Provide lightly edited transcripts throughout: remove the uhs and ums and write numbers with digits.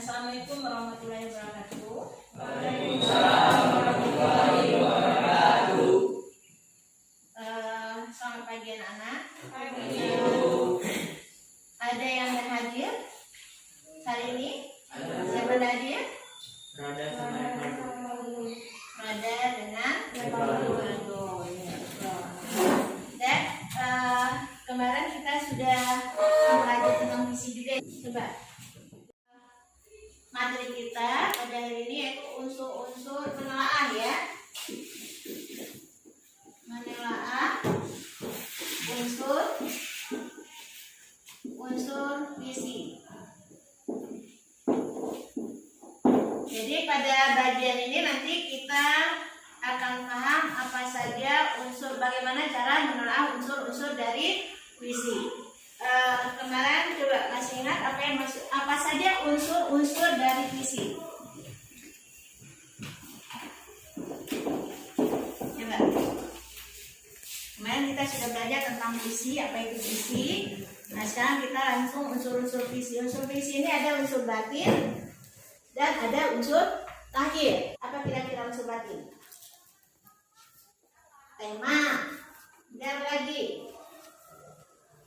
Assalamualaikum warahmatullahi wabarakatuh. Waalaikumsalam warahmatullahi wabarakatuh. Selamat pagi anak-anak. Pagi. Ada yang berhadir hari ini? Siapa hadir? Rada sama Rada dengan Waldo. Dan kemarin kita sudah belajar tentang visi juga. Coba materi kita pada hari ini yaitu unsur-unsur penelaah ya. Menelaah unsur visi. Jadi pada bagian ini nanti kita akan paham apa saja bagaimana cara menelaah unsur-unsur dari visi. Kemarin coba masih ingat apa saja unsur-unsur dari visi? Coba. Kemarin kita sudah belajar tentang visi, apa itu visi. Nah sekarang kita langsung unsur-unsur visi. Unsur visi ini ada unsur batin dan ada unsur lahir. Apa kira-kira unsur batin? Tema. Dan lagi.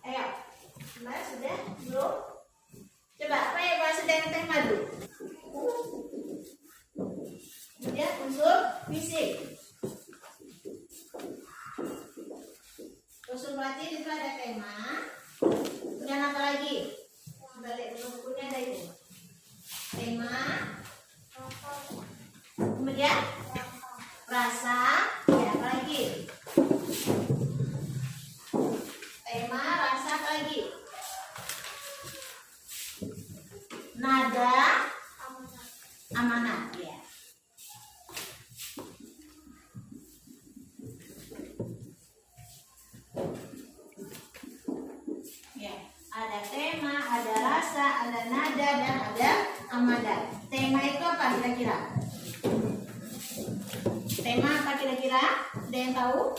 Ayo. Kemarin sudah belum? Coba apa yang maksud dengan tema dulu? Kemudian unsur fisik. Unsur batin itu ada tema. Kemudian apa lagi? Balik ke bukunya ada itu. Tema. Kemudian rasa. Ya apa lagi? Tema, rasa, apa lagi? Nada, amanat, ya. Ya, ada tema, ada rasa, ada nada, dan ada amanat. Tema itu apa kira-kira? Tema apa kira-kira? Ada yang tahu?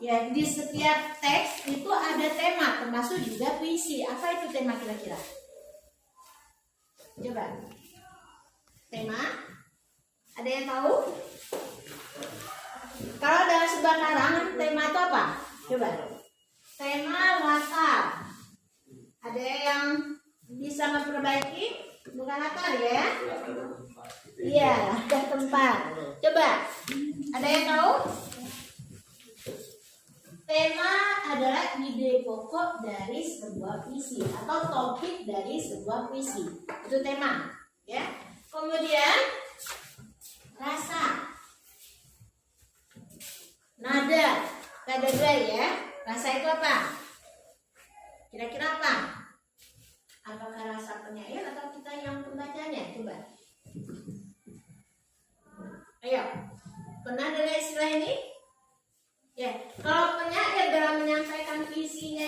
Ya, di setiap teks itu ada tema, termasuk juga puisi. Apa itu tema kira-kira? Coba. Tema? Ada yang tahu? Kalau dalam sebuah karangan, tema itu apa? Coba. Tema latar. Ada yang bisa memperbaiki? Bukan latar ya? Iya, latar tempat. Coba. Ada yang tahu? Tema adalah ide pokok dari sebuah puisi atau topik dari sebuah puisi. Itu tema, ya. Kemudian rasa, nada, ada dua ya. Rasa itu apa? Kira-kira apa? Apakah rasa penyair atau kita yang pembacanya? Coba. Ayo, pernah dengar istilah ini? Ya, kalau penyair dalam menyampaikan visinya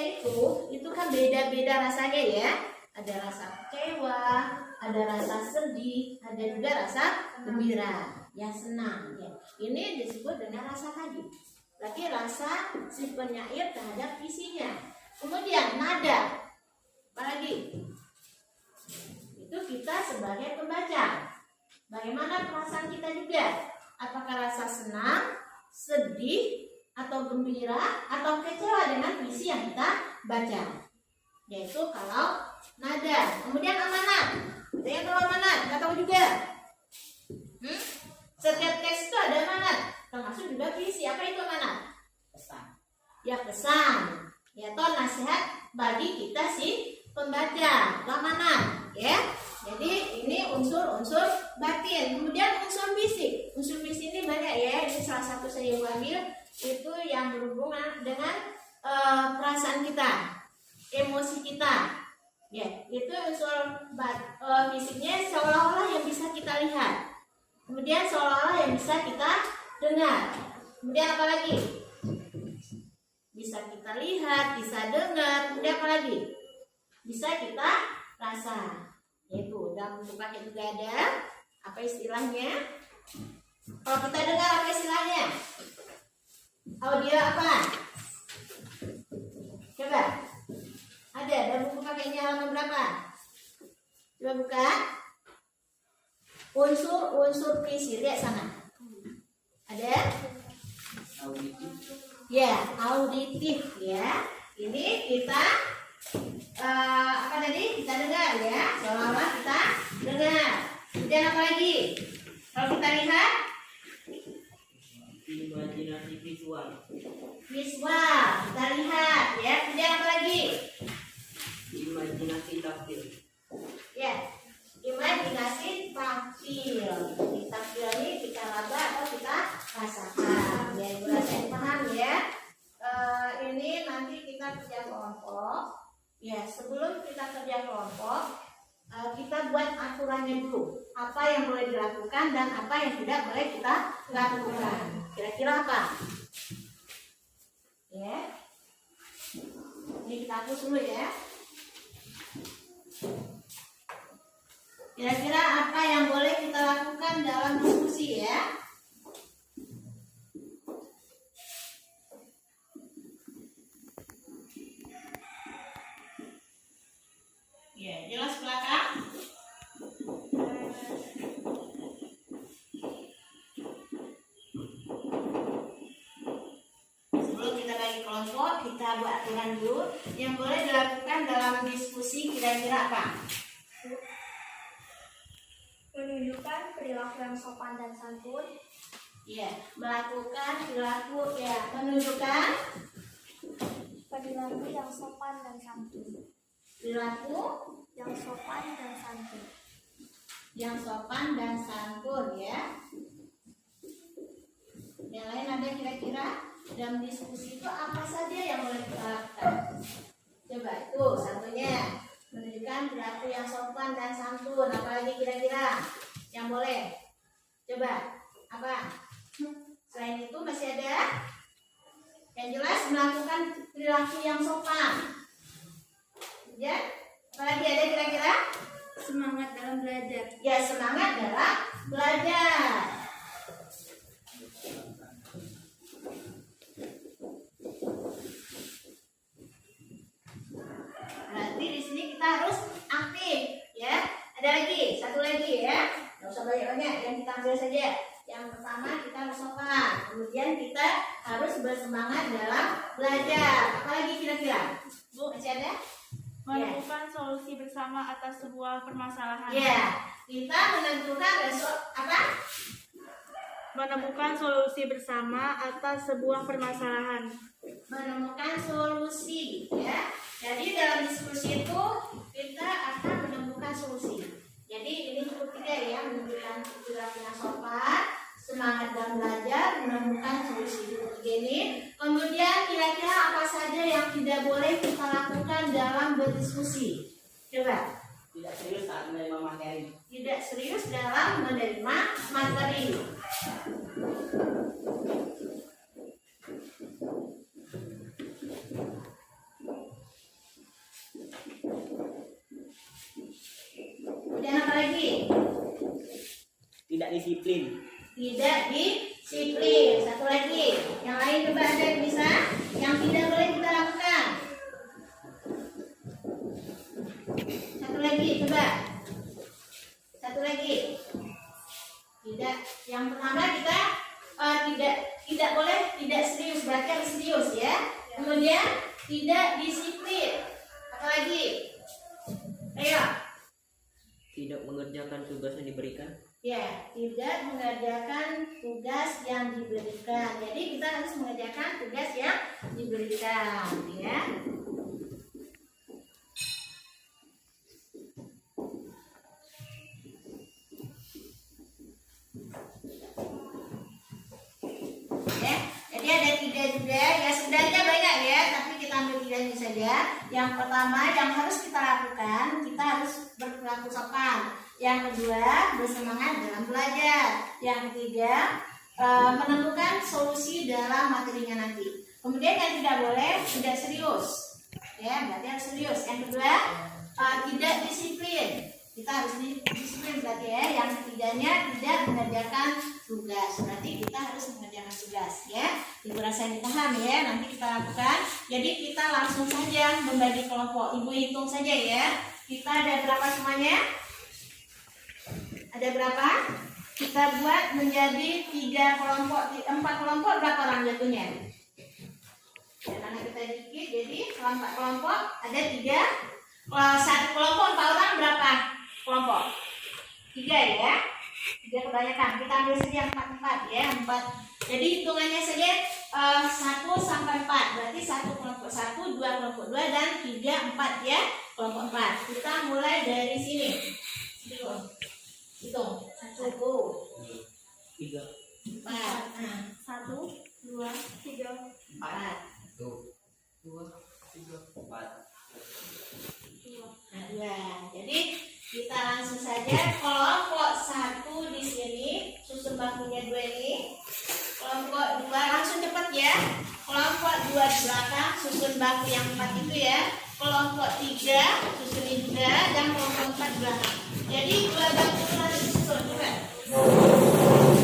itu kan beda-beda rasanya ya. Ada rasa kecewa, ada rasa sedih, ada juga rasa gembira, ya senang. Ya. Ini disebut dengan rasa tadi. Berarti rasa si penyair terhadap visinya. Kemudian nada, apalagi? Itu kita sebagai pembaca. Bagaimana perasaan kita juga? Apakah rasa senang, sedih, atau gembira atau kecewa dengan visi yang kita baca, yaitu kalau nada. Kemudian amanat. Ada yang tahu amanat? Nggak tahu juga. Setiap teks itu ada amanat, termasuk juga visi. Apa itu amanat? Pesan. Ya pesan. Ya atau nasihat bagi kita si pembaca. Amanat. Ya. Jadi ini unsur-unsur batin. Kemudian unsur fisik. Unsur fisik ini banyak ya. Ini salah satu saya ambil. Itu yang berhubungan dengan perasaan kita, emosi kita. Ya, itu unsur fisiknya seolah-olah yang bisa kita lihat. Kemudian seolah-olah yang bisa kita dengar. Kemudian apa lagi? Bisa kita lihat, bisa dengar. Kemudian apa lagi? Bisa kita rasa. Yaitu dalam buku paket juga ada. Apa istilahnya? Kalau kita dengar apa istilahnya? Audio apa? Coba. Ada buku pakainya halaman berapa? Coba buka. Unsur visi, lihat sana. Ada? Auditif. Ya, auditif ya. Ini kita apa tadi? Kita dengar ya. Seolah-olah kita dengar. Kemudian apa lagi? Kalau kita lihat Imajinasi visual. visual, kita lihat ya. Kemudian apa lagi? Imajinasi taktil. Ya, imajinasi tampil. Di tampil ini kita raba atau kita rasakan. Ya, ibu rasain paham ya. Ini nanti kita kerja kelompok. Ya, sebelum kita kerja kelompok, kita buat aturannya dulu. Apa yang boleh dilakukan dan apa yang tidak boleh kita lakukan. Kira-kira apa? Ya. Ini kita hapus dulu ya. Kira-kira apa yang boleh kita lakukan dalam diskusi ya? Ya, jelas belakang? Sebelum kita bagi kelompok, kita buat aturan dulu. Yang boleh dilakukan dalam diskusi kira-kira apa? Menunjukkan perilaku yang sopan dan santun, Ya, melakukan perilaku ya, menunjukkan perilaku yang sopan dan santun, perilaku yang sopan dan santun, yang sopan dan santun ya. Yang lain ada kira-kira dalam diskusi itu apa saja yang boleh kita lakukan? Coba itu satunya menunjukkan perilaku yang sopan dan santun. Apalagi kira-kira yang boleh? Coba apa? Selain itu masih ada yang jelas melakukan perilaku yang sopan. Ya, apalagi ada kira-kira? semangat dalam belajar, Ya, semangat dalam belajar. Berarti di sini kita harus aktif, ya. Ada lagi, satu lagi ya. Nggak usah banyak-banyak, yang kita ambil saja. Yang pertama kita harus sopan, kemudian kita harus bersemangat dalam belajar. Apalagi kira-kira? Bu, masih ada? Menemukan solusi bersama atas sebuah permasalahan. Ya, kita menentukan apa? Menemukan solusi bersama atas sebuah permasalahan. Menemukan solusi ya. Jadi dalam diskusi itu kita akan menemukan solusi. Jadi ini cukup tiga ya, menunjukkan perilaku yang sopan, semangat dalam belajar, menemukan solusi tiga ini. Kemudian kira-kira apa saja yang tidak boleh kita lakukan dalam berdiskusi? Coba. Tidak serius saat menerima materi. Tidak serius dalam menerima materi. Kemudian apa lagi? Tidak disiplin. Tidak disiplin. Satu lagi. Yang lain coba ada yang bisa? Yang tidak boleh kita lakukan. Satu lagi coba. Satu lagi. Tidak. Yang pertama kita tidak boleh tidak serius, berarti harus serius ya. Kemudian tidak disiplin. Apa lagi? Ayo. Tidak mengerjakan tugas yang diberikan. Ya, tidak mengerjakan tugas yang diberikan. Jadi kita harus mengerjakan tugas yang diberikan, ya. Ya, jadi ada tiga juga. Ya sebenarnya banyak ya, tapi kita ambil tiga ini saja. Yang pertama yang harus kita lakukan, kita harus berperilaku sopan. Yang kedua, bersemangat dalam belajar. Yang ketiga, menemukan solusi dalam materinya nanti. Kemudian yang tidak boleh, tidak serius. Ya, berarti harus serius. Yang kedua, tidak disiplin. Kita harus disiplin berarti ya. Yang ketiganya, tidak mengerjakan tugas. Berarti kita harus mengerjakan tugas ya. Ibu rasa dipaham ya. Nanti kita lakukan. Jadi kita langsung saja membagi kelompok. Ibu hitung saja ya. Kita ada berapa semuanya? Ada berapa? Kita buat menjadi 4 kelompok, berapa orang jatuhnya? Ya, karena kita dikit, jadi kalau 4 kelompok ada 3. Kalau 1 kelompok 4 orang berapa kelompok? 3 ya. 3 kebanyakan. Kita ambil saja 4 ya. 4. Jadi hitungannya saja 1 sampai 4. Berarti 1 kelompok 1, 2 kelompok 2, dan 3, 4 ya. Kelompok 4. Kita mulai dari sini. Hitung. 1, 3. 4. Nah, 1, 2, 3, 4. 2, 3, 4. Nah, 2. Jadi kita langsung saja kelompok 1 di sini, susun bakunya 2 ini. Kelompok 2 langsung cepat ya. Kelompok 2 di belakang, susun baku yang 4 itu ya. Kelompok 3 susunin juga, dan kelompok 4 di belakang. Jadi 2 baku itu harus disusun juga. Kelompok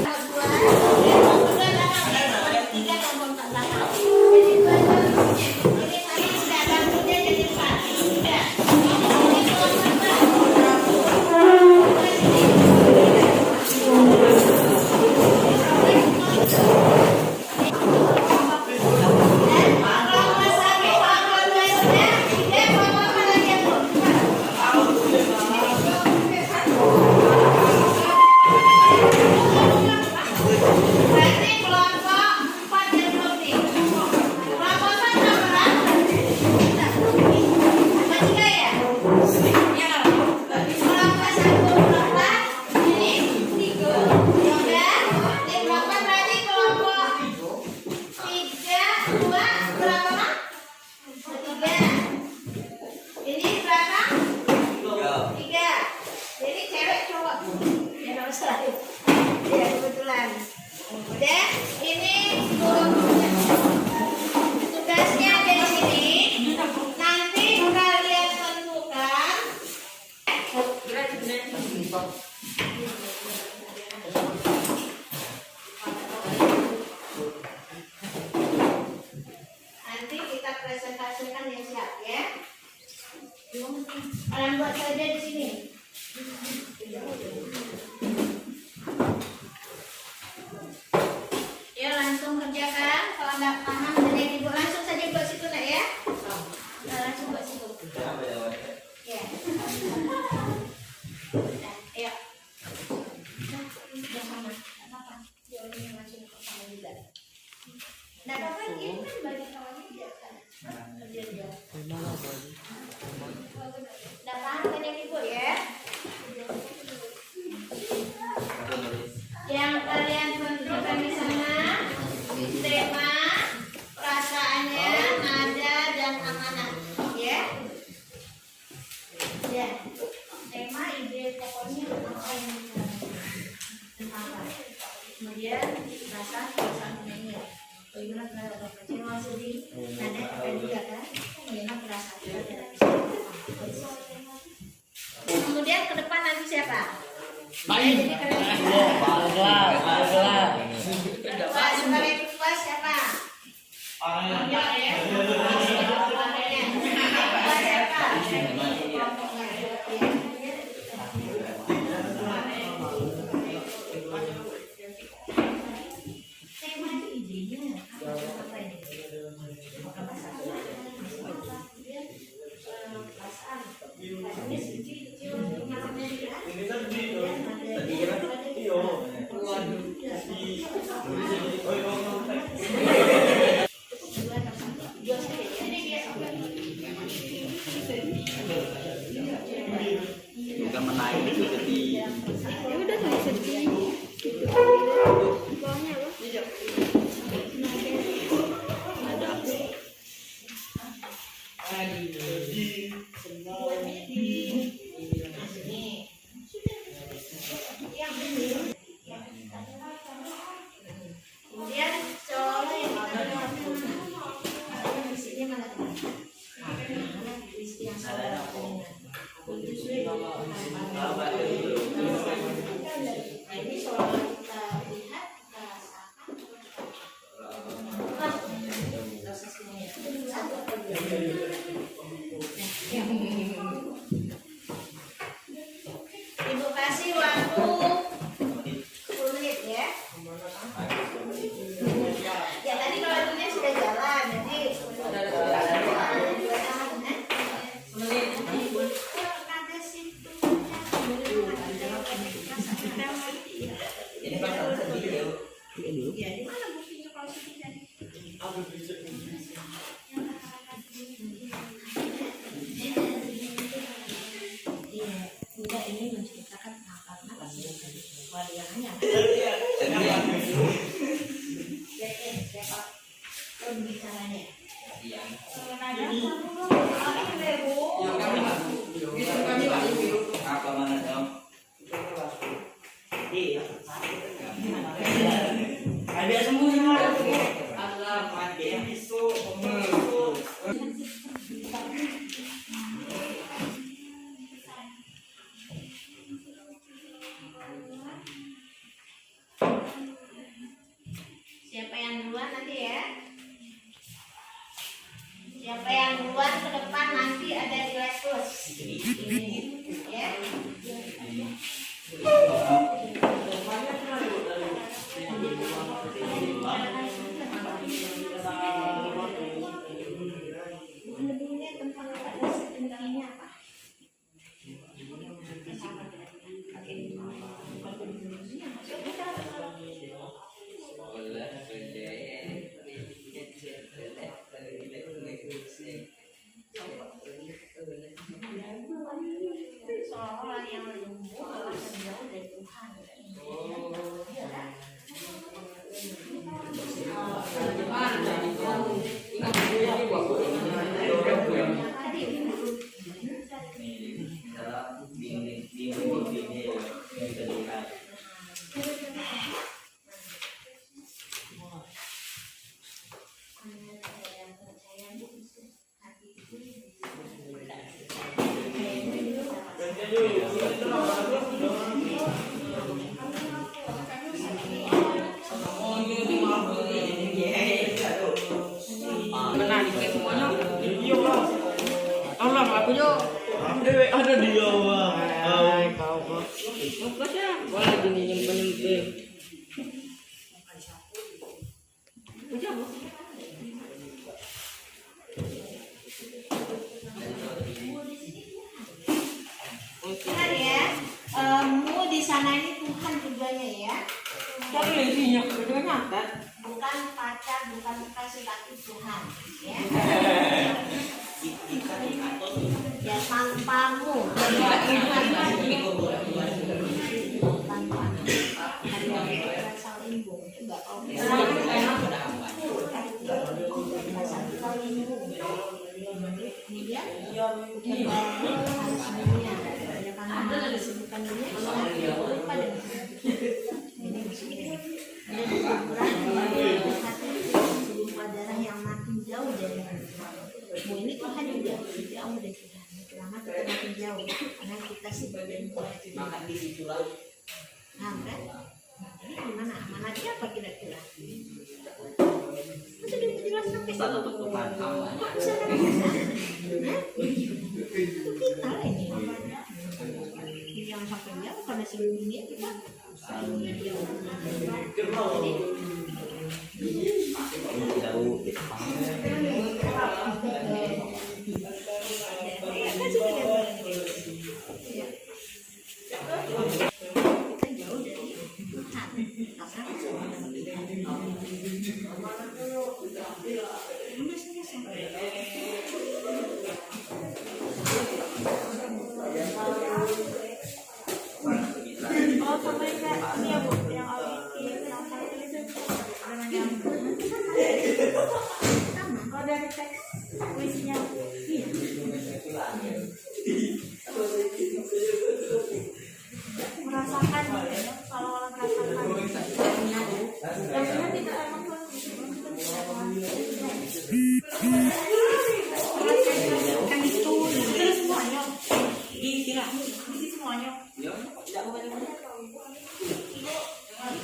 2, kelompok 2 belakang ya. Kelompok 3, kelompok 4 belakang. Jadi 2 bakunya. Ini tadi sudah bakunya jadi 4. Sudah. Ini kelompok 4. Ya. Lebihnya tentang intinya apa? Seolah-olah yang lumpuh adalah jauh dari Tuhan. Iya kan? Allah lagunya Ada di bawah. kau fokus ya boleh gini nyempen Ingat ya, mu di sana ini Tuhan tujuannya ya. tapi isinya itu nyata Bukan pacar, bukan kasih tapi Tuhan. Ya. Ya tanpamu. Darah yang makin jauh dari ini Tuhan juga jauh dari kita. Lama kita makin jauh karena kita sebagai makan di situ lah kan? Ini gimana? Amanatnya apa kira-kira? Masa dia menjelaskan ke satu tutupan kamu kok bisa ada bisa? Itu kita lah ini. Jangan sampai jauh karena sebelum ini kita selalu jauh. Oh, sampai kayak ini ya Bu, yang yang satu itu dengan yang kalau dari teks puisinya merasakan gitu ya, kalau orang merasakan yang benar tidak emang kan itu semuanya isi semuanya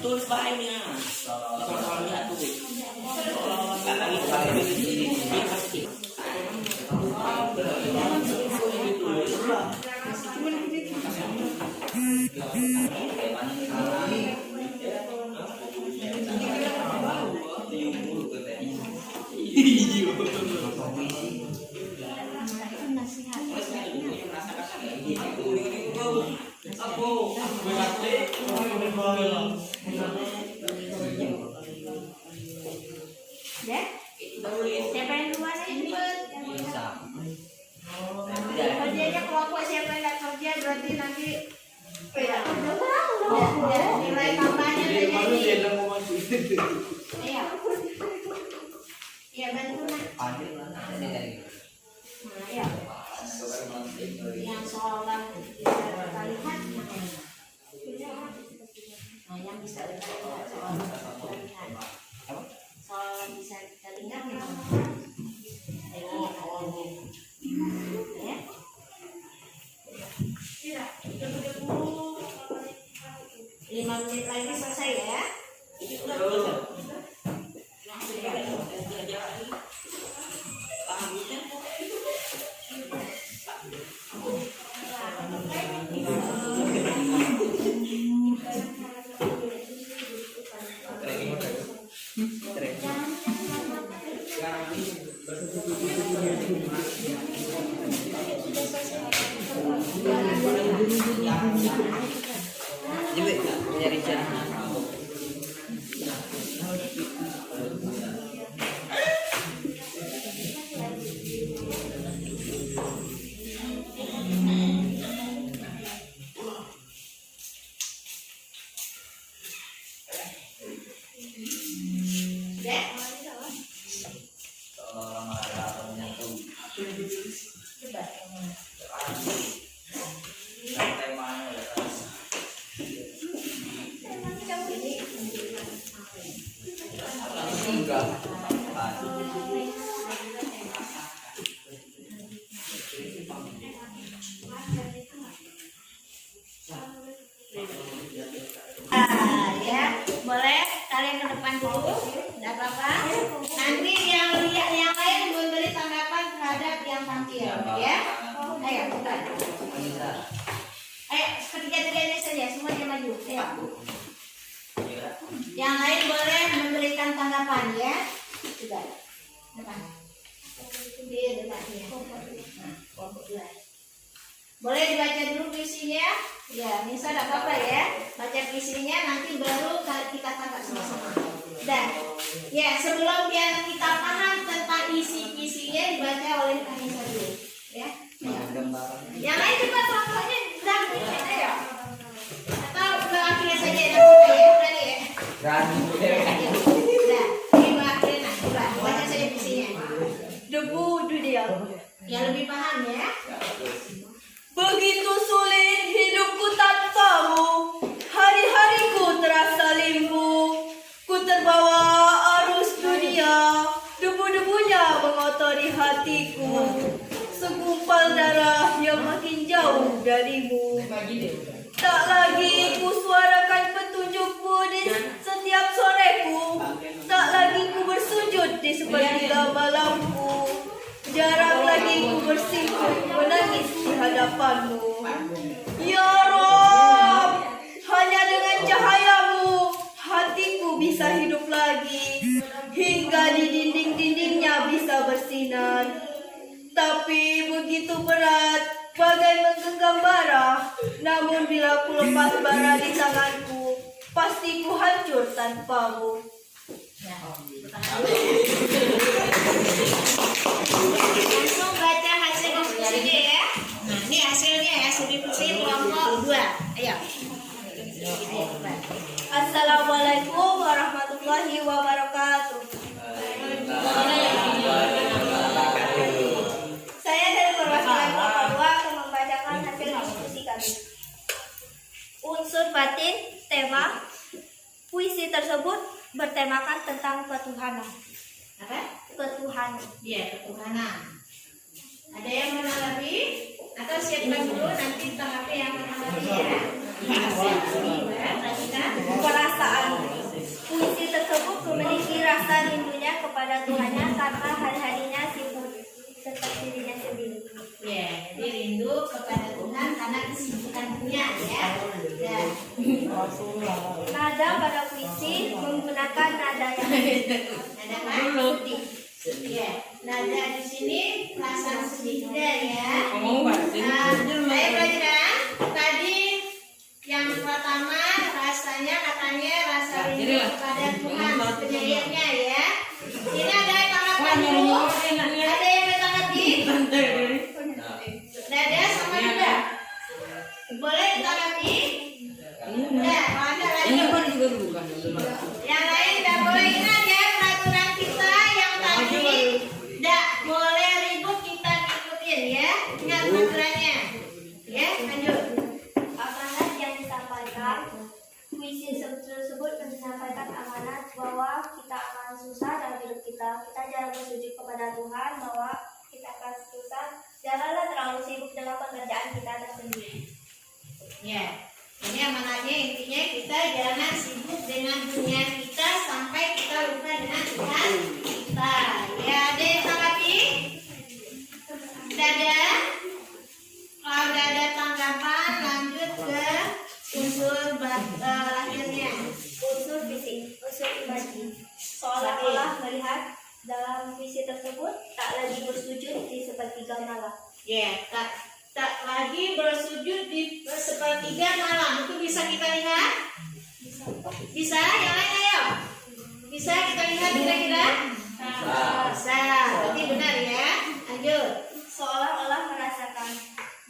tulis baiknya soalnya tuh nggak lagi pakai ini pasti Ya, siapa yang duluan ini? Kerjanya kelompok siapa yang nggak kerja berarti nanti nilai tambahnya jadi. Iya. Iya bantu nak. Nah, ya. Yang seolah bisa kita lihat. Nah, yang bisa kita lihat seolah kita lihat. Seolah bisa kita lihat. Ya. 5 menit lagi selesai ya. Paham Jadi nyari jalan. Ya, boleh kalian ke depan dulu, tidak apa-apa. Nanti yang lain memberi tanggapan terhadap yang tampil, ya. Ayo, bukan. Ayo, ketiga-tiganya saja, semuanya maju. Ayo. Yang lain boleh memberikan tanggapan, ya. Sudah. Depan. Di depannya. Nah, kelompok dua. Boleh dibaca dulu puisinya? Ya, misal tidak apa-apa ya. Baca puisinya nanti baru kita tangkap sama-sama. Dan ya, sebelum kita paham tentang isi puisinya dibaca oleh Anissa dulu. Ya. Yang lain juga kelompoknya dan ya. Atau mewakili saja yang apa ya? Berani ya? Berani. Nah, ini mewakili nah. Coba baca saja puisinya. Debu dunia. Yang lebih paham ya. Begitu sulit hidupku tanpamu, hari-hariku terasa limbu. Ku terbawa arus dunia, debu-debunya mengotori hatiku. Segumpal darah yang makin jauh darimu. Tak lagi ku suarakan petunjukmu di setiap soreku. Tak lagi ku bersujud di sepertiga malamku. Jarang lagi ku bersimpuh menangis di hadapanmu. Ya Rob, hanya dengan cahayamu hatiku bisa hidup lagi. Hingga di dinding-dindingnya bisa bersinar. Tapi begitu berat, bagai menggenggam bara. Namun bila ku lepas bara di tanganku, pasti ku hancur tanpamu. Langsung baca hasil diskusinya ya. Nah, ini hasilnya ya, hasil diskusi kelompok 2. Ayo. Assalamualaikum warahmatullahi wabarakatuh. Saya dari perwakilan kelompok 2 akan membacakan hasil diskusi kami. Unsur batin, tema puisi tersebut bertemakan tentang ketuhanan. Apa? Ketuhanan. Iya, ketuhanan. Ada yang menanggapi? Atau siapkan dulu nanti tanggapi yang menanggapi ya. Perasaan. Puisi tersebut memiliki rasa rindunya kepada Tuhannya karena hari-harinya sibuk tentang dirinya sendiri. Ya, jadi rindu kepada Tuhan karena kesibukannya ya. Dan Nada pada puisi menggunakan nada yang ada apa? Sedih. Ya, nada di sini rasa sedihnya ya. Baik pelajaran. Tadi yang pertama rasanya katanya rasa rindu kepada Tuhan penyayangnya ya. Ini ada yang tanggapan dulu. Ada yang ditanggapi? Nada sama juga. Boleh ditanggapi? Ya, kalau ada lagi. Yang lain tidak boleh. Ini aja peraturan kita yang tadi tidak boleh ribut, kita ikutin ya. Ingat peraturannya. Ya, lanjut. amanat yang disampaikan. Puisi tersebut menyampaikan amanat bahwa kita akan susah dalam hidup kita. Kita jangan bersujud kepada Tuhan bahwa kita akan susah. Janganlah terlalu sibuk dalam pekerjaan kita tersendiri. Ya, ini amanatnya intinya kita jangan sibuk dengan dunia kita sampai kita lupa dengan Tuhan kita. Ya, ada yang tanggapi? Tidak ada? Kalau tidak ada tanggapan, lanjut ke unsur lahirnya. Unsur fisik, unsur imajin. Seolah-olah melihat dalam puisi tersebut tak lagi bersujud di sepertiga malam. Ya, tak lagi bersujud di sepertiga malam. Itu bisa kita lihat? Bisa? Yang lain ayo. Bisa kita lihat kira-kira? Bisa. Berarti benar ya. Lanjut. Seolah-olah merasakan.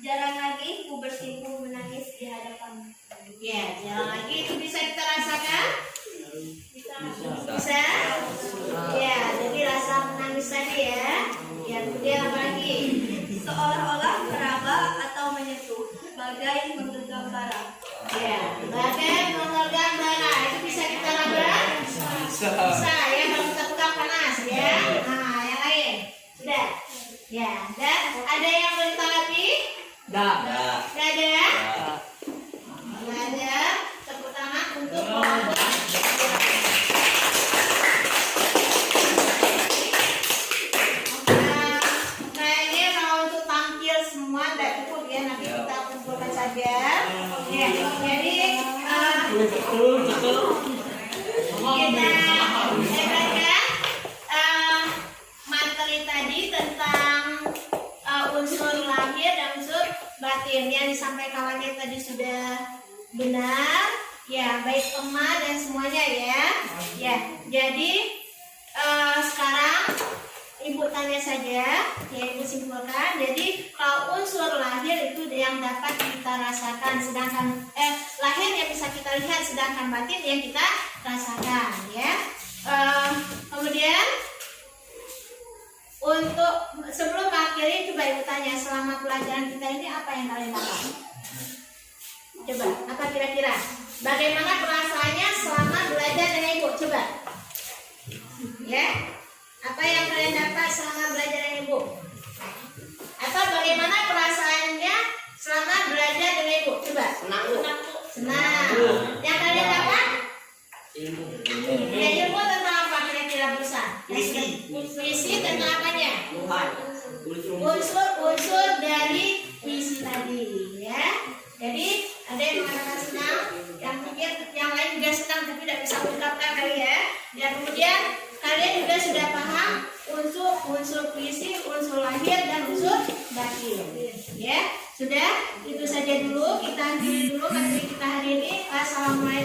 Jarang lagi ku bersimpuh menangis di hadapanmu. Ya, jangan lagi itu bisa kita rasakan. Bisa? Ya, jadi rasa menangis tadi ya. Ya, kemudian apa lagi? Seolah-olah meraba atau menyentuh, bagai menggenggam bara. Ya, bagai menggenggam bara. Itu bisa kita raba? Bisa ya, kalau kita pegang panas ya. Nah, yang lain. Sudah. Ya, dan ada yang boleh tanggapi? Dah. Tidak ada? Tidak ada. Tepuk tangan untuk kelompok. Kayaknya kalau untuk tampil semua tidak cukup ya, nanti kita kumpulkan saja. Ya, jadi Betul. kita belajar materi tadi tentang unsur lahir dan unsur batin yang disampaikan kawannya tadi sudah benar ya, baik Emma dan semuanya ya. Ya, jadi sekarang Ibu tanya saja ya, Ibu simpulkan. Jadi kalau unsur lahir itu yang dapat kita rasakan, sedangkan lahir yang bisa kita lihat, sedangkan batin yang kita rasakan ya. Kemudian untuk sebelum mengakhiri, coba Ibu tanya, selama pelajaran kita ini apa yang kalian dapat? Coba, apa kira-kira? Bagaimana perasaannya selama belajar dengan Ibu? Coba. Ya, apa yang kalian dapat selama belajar dengan Ibu? Atau bagaimana perasaannya selama belajar dengan Ibu? Coba. Senang. Yang kalian dapat? Ilmu. Ya, ilmu tentang apa kira-kira Busa? Puisi tentang apanya? Unsur dari puisi tadi ya. Jadi ada yang mengatakan senang, yang mungkin yang lain juga senang tapi tidak bisa mengungkapkan kali ya. Dan kemudian kalian juga sudah paham unsur puisi, unsur lahir dan unsur batin. Ya, sudah itu saja dulu, kita akhiri dulu materi kita hari ini. Assalamualaikum.